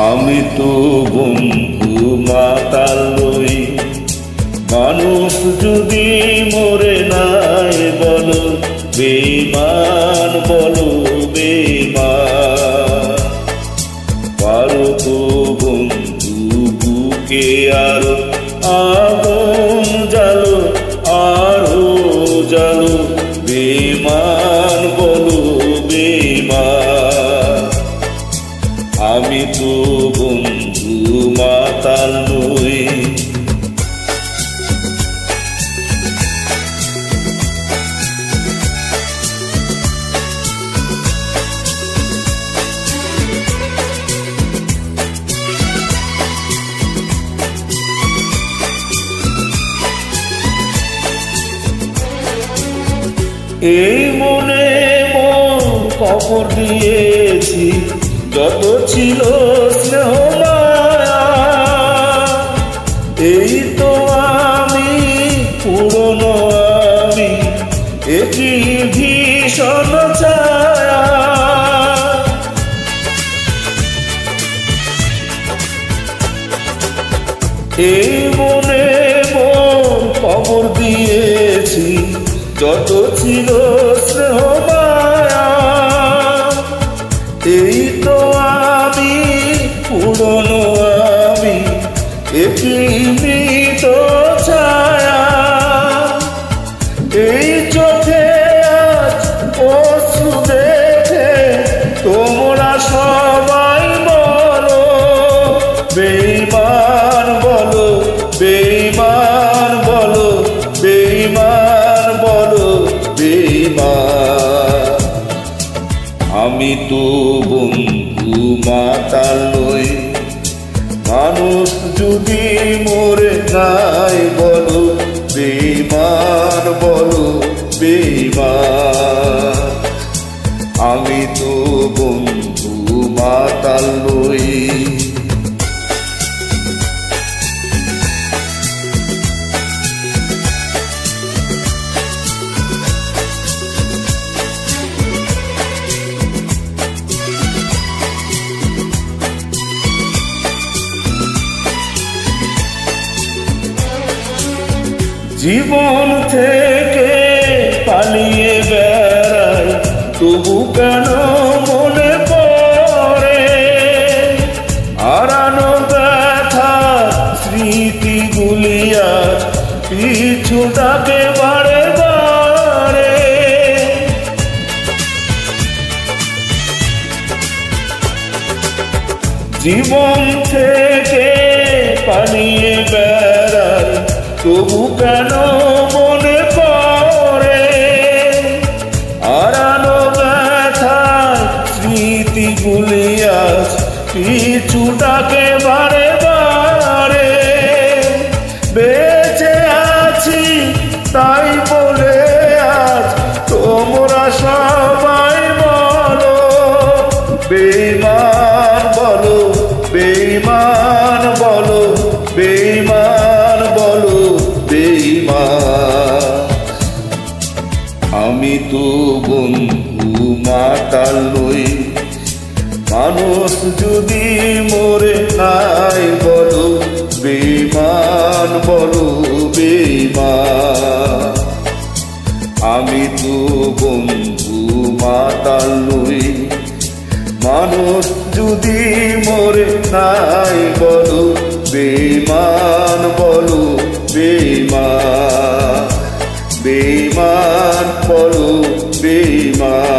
আমি তো বন্ধু মাতাল নই, মানুষ যদি মরে নাই বলো বেঈমান, বলো বেঈমান। পারো তো বন্ধু বুকে আরো আগুন জ্বালো, আরো জ্বালো, বেঈমান, বলো বেঈমান। আমি তো বন্ধু মাতাল নই। এই মনে মন কবর দিয়েছি, যত ছিল স্নেহ মায়া। এই তো আমি পুরনো, আমি একই ভীষণ ছায়া। এই মনে মন কবর দিয়েছি, যত ছিল স্নেহ মায়া। এই তো আমি পুরনো, আমি একই মৃত ছায়া। এই চোখে আজ অশ্রু দেখে তোমরা সবাই বলো বেঈমান, বলো বেঈমান, বলো বেঈমান, বলো বেঈমান। আমি তো বন্ধু মাতাল নই, মানুষ যদি মরে নাই বলো বেঈমান, বলো বেঈমান। আমি তো বন্ধু মাতাল নই। জীবন থেকে পালিয়ে বেড়াই, তবু কেন মনে পড়ে হারানো ব্যথা স্মৃতিগুলি আজ পিছু ডাকে বারে বারে। জীবন থেকে পালিয়ে বেড়াই, তবু কেন মনে পড়ে হারানো ব্যথার স্মৃতিগুলি আজ পিছু ডাকে বারে বারে। বেঁচে আছি তাই বলে আজ তোমরা সবাই বলো বেঈমান, বলো বেঈমান, বলো বেঈমান, বলো বেঈমান। আমি তো বন্ধু মাতাল নই, মানুষ যদি মরে নাই বলো বেঈমান, বলো বেঈমান। আমি তো বন্ধু মাতাল নই, মানুষ যদি মরে নাই বলো বেঈমান, বলো বেঈমান, বেঈমান, বলো বেঈমান।